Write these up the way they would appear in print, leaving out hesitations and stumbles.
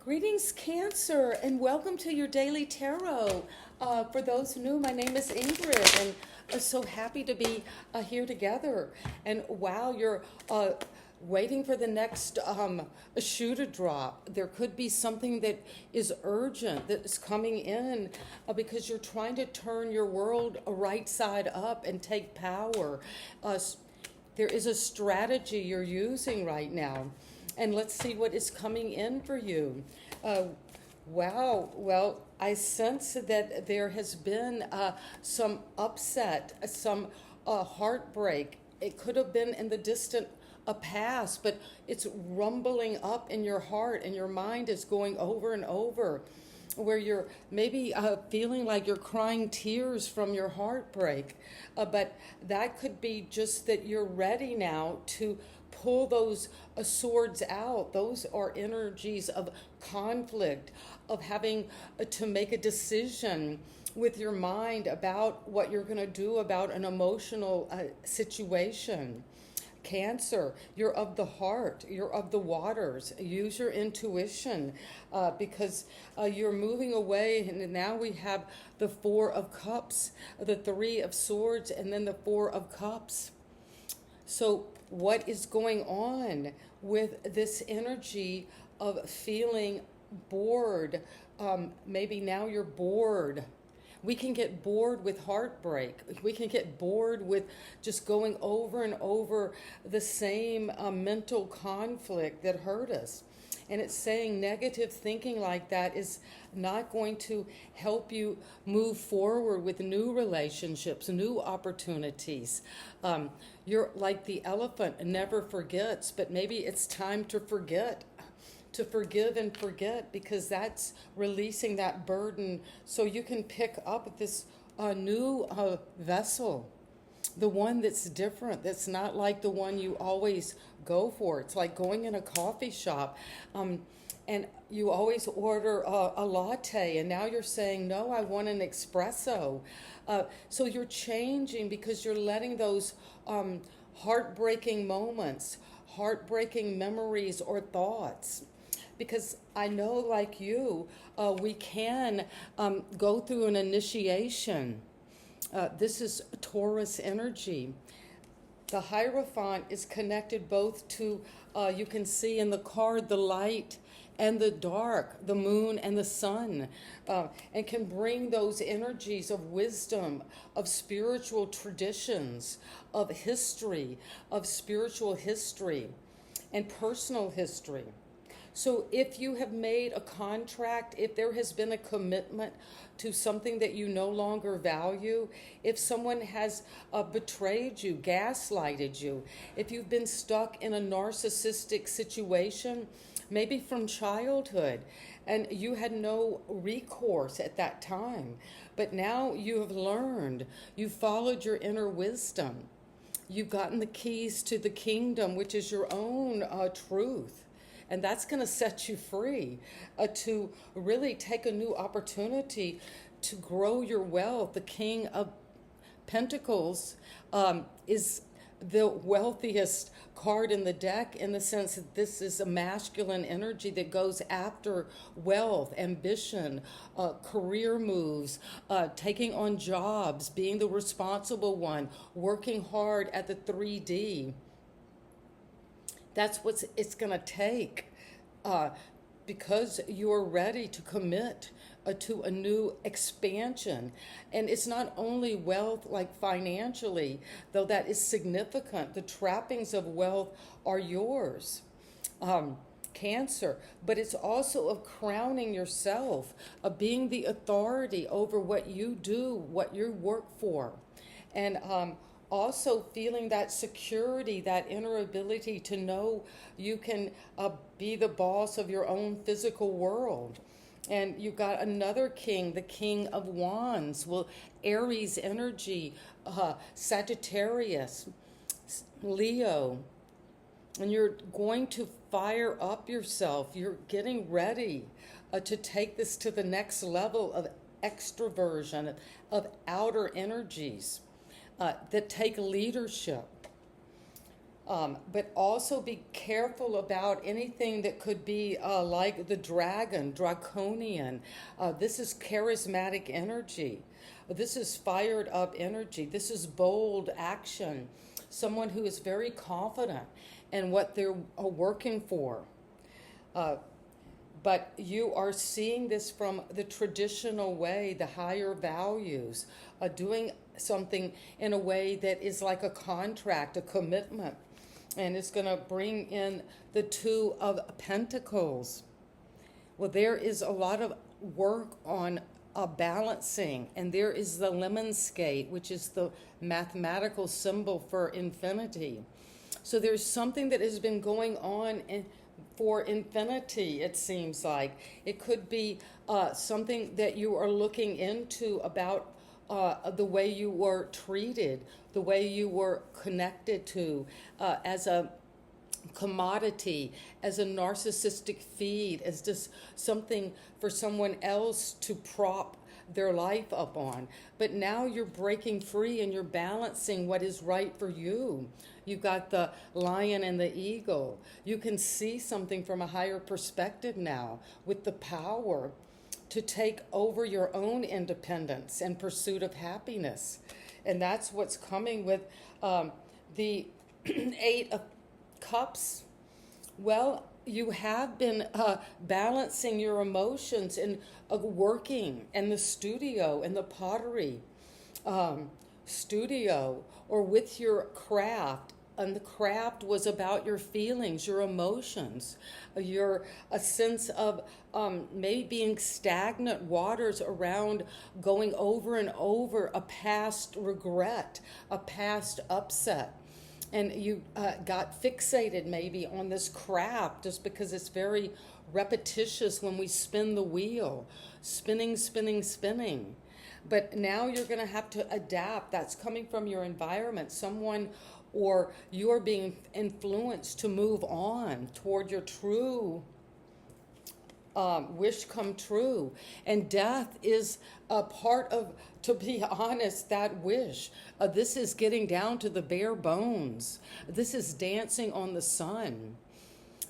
Greetings, Cancer, and welcome to your daily tarot. For those new, my name is Ingrid, and so happy to be here together. And while you're waiting for the next shoe to drop, there could be something that is urgent that is coming in because you're trying to turn your world right side up and take power. There is a strategy you're using right now. And let's see what is coming in for you. Wow. Well, I sense that there has been some upset, some heartbreak. It could have been in the distant past, but it's rumbling up in your heart, and your mind is going over and over, where you're maybe feeling like you're crying tears from your heartbreak. But that could be just that you're ready now to pull those swords out. Those are energies of conflict, of having to make a decision with your mind about what you're going to do about an emotional situation. Cancer, you're of the heart, you're of the waters. Use your intuition because you're moving away, and now we have the Four of Cups, the Three of Swords, and then the Four of Cups. So what is going on with this energy of feeling bored? Maybe now you're bored. We can get bored with heartbreak. We can get bored with just going over and over the same mental conflict that hurt us. And it's saying negative thinking like that is not going to help you move forward with new relationships, new opportunities. You're like the elephant, never forgets, but maybe it's time to forget, to forgive and forget, because that's releasing that burden so you can pick up this new vessel, the one that's different, that's not like the one you always go for. It's like going in a coffee shop and you always order a latte, and now you're saying, no, I want an espresso. So you're changing because you're letting those heartbreaking moments, heartbreaking memories or thoughts. Because I know, like you, we can go through an initiation. This is Taurus energy. The Hierophant is connected both to, you can see in the card, the light and the dark, the moon and the sun, and can bring those energies of wisdom, of spiritual traditions, of history, of spiritual history, and personal history. So if you have made a contract, if there has been a commitment to something that you no longer value, if someone has betrayed you, gaslighted you, if you've been stuck in a narcissistic situation, maybe from childhood, and you had no recourse at that time, but now you have learned, you followed your inner wisdom, you've gotten the keys to the kingdom, which is your own truth. And that's going to set you free to really take a new opportunity to grow your wealth. The King of Pentacles is the wealthiest card in the deck, in the sense that this is a masculine energy that goes after wealth, ambition, career moves, taking on jobs, being the responsible one, working hard at the 3D. That's what it's going to take because you're ready to commit to a new expansion. And it's not only wealth, like financially, though that is significant. The trappings of wealth are yours, Cancer. But it's also of crowning yourself, of being the authority over what you do, what you work for. And also feeling that security, that inner ability to know you can be the boss of your own physical world. And you've got another king, the King of Wands. Well, Aries energy, Sagittarius, Leo. And you're going to fire up yourself. You're getting ready to take this to the next level of extroversion, of outer energies. That take leadership. But also be careful about anything that could be like the dragon, draconian. This is charismatic energy. This is fired up energy. This is bold action. Someone who is very confident in what they're working for. But you are seeing this from the traditional way, the higher values, doing something in a way that is like a contract, a commitment. And it's going to bring in the Two of Pentacles. Well, there is a lot of work on balancing, and there is the lemon skate, which is the mathematical symbol for infinity. So there's something that has been going on for infinity, it seems like. It could be something that you are looking into about the way you were treated, the way you were connected to as a commodity, as a narcissistic feed, as just something for someone else to prop their life up on. But now you're breaking free and you're balancing what is right for you. You've got the lion and the eagle. You can see something from a higher perspective now with the power to take over your own independence and pursuit of happiness. And that's what's coming with the Eight of Cups. Well, you have been balancing your emotions and working in the studio, in the pottery studio, or with your craft. And the craft was about your feelings, your emotions, a sense of maybe being stagnant waters around, going over and over a past regret, a past upset. And you got fixated maybe on this craft just because it's very repetitious when we spin the wheel, spinning, spinning, spinning. But now you're going to have to adapt. That's coming from your environment. Someone or you're being influenced to move on toward your true wish come true. And death is a part of, to be honest, that wish. This is getting down to the bare bones. This is dancing on the sun.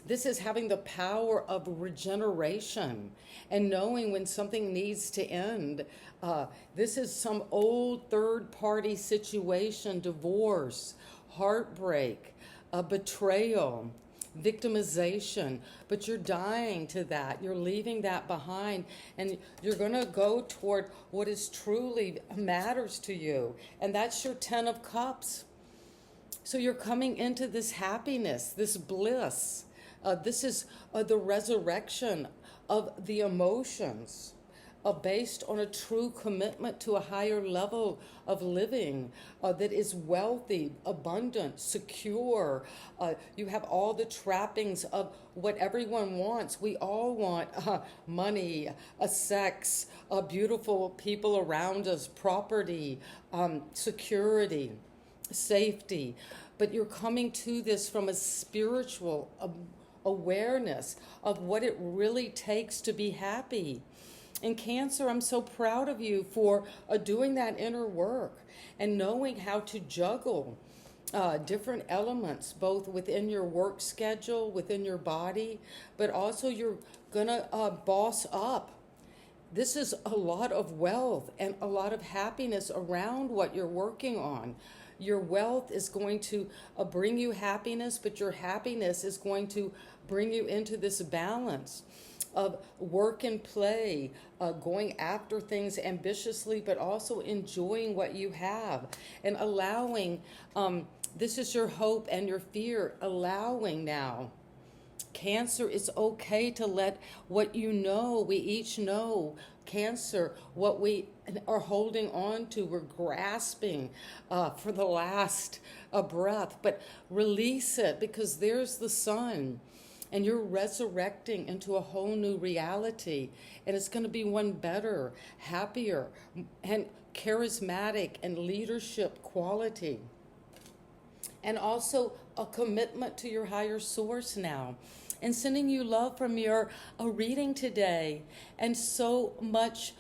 This is having the power of regeneration and knowing when something needs to end. This is some old third-party situation, divorce, heartbreak, betrayal, victimization, but you're dying to that. You're leaving that behind, and you're going to go toward what is truly matters to you, and that's your Ten of Cups. So you're coming into this happiness, this bliss. This is the resurrection of the emotions. Based on a true commitment to a higher level of living that is wealthy, abundant, secure. You have all the trappings of what everyone wants. We all want money, sex, beautiful people around us, property, security, safety. But you're coming to this from a spiritual awareness of what it really takes to be happy. And Cancer, I'm so proud of you for doing that inner work and knowing how to juggle different elements, both within your work schedule, within your body, but also you're going to boss up. This is a lot of wealth and a lot of happiness around what you're working on. Your wealth is going to bring you happiness, but your happiness is going to bring you into this balance of work and play, going after things ambitiously, but also enjoying what you have and allowing, this is your hope and your fear, allowing now. Cancer, it's okay to let what you know, we each know, Cancer, what we are holding on to, we're grasping for the last breath, but release it because there's the sun. And you're resurrecting into a whole new reality. And it's going to be one better, happier, and charismatic and leadership quality. And also a commitment to your higher source now. And sending you love from your reading today. And so much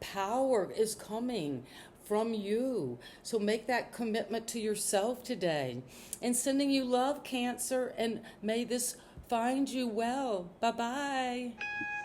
power is coming from you. So make that commitment to yourself today. And sending you love, Cancer, and may this find you well. Bye-bye.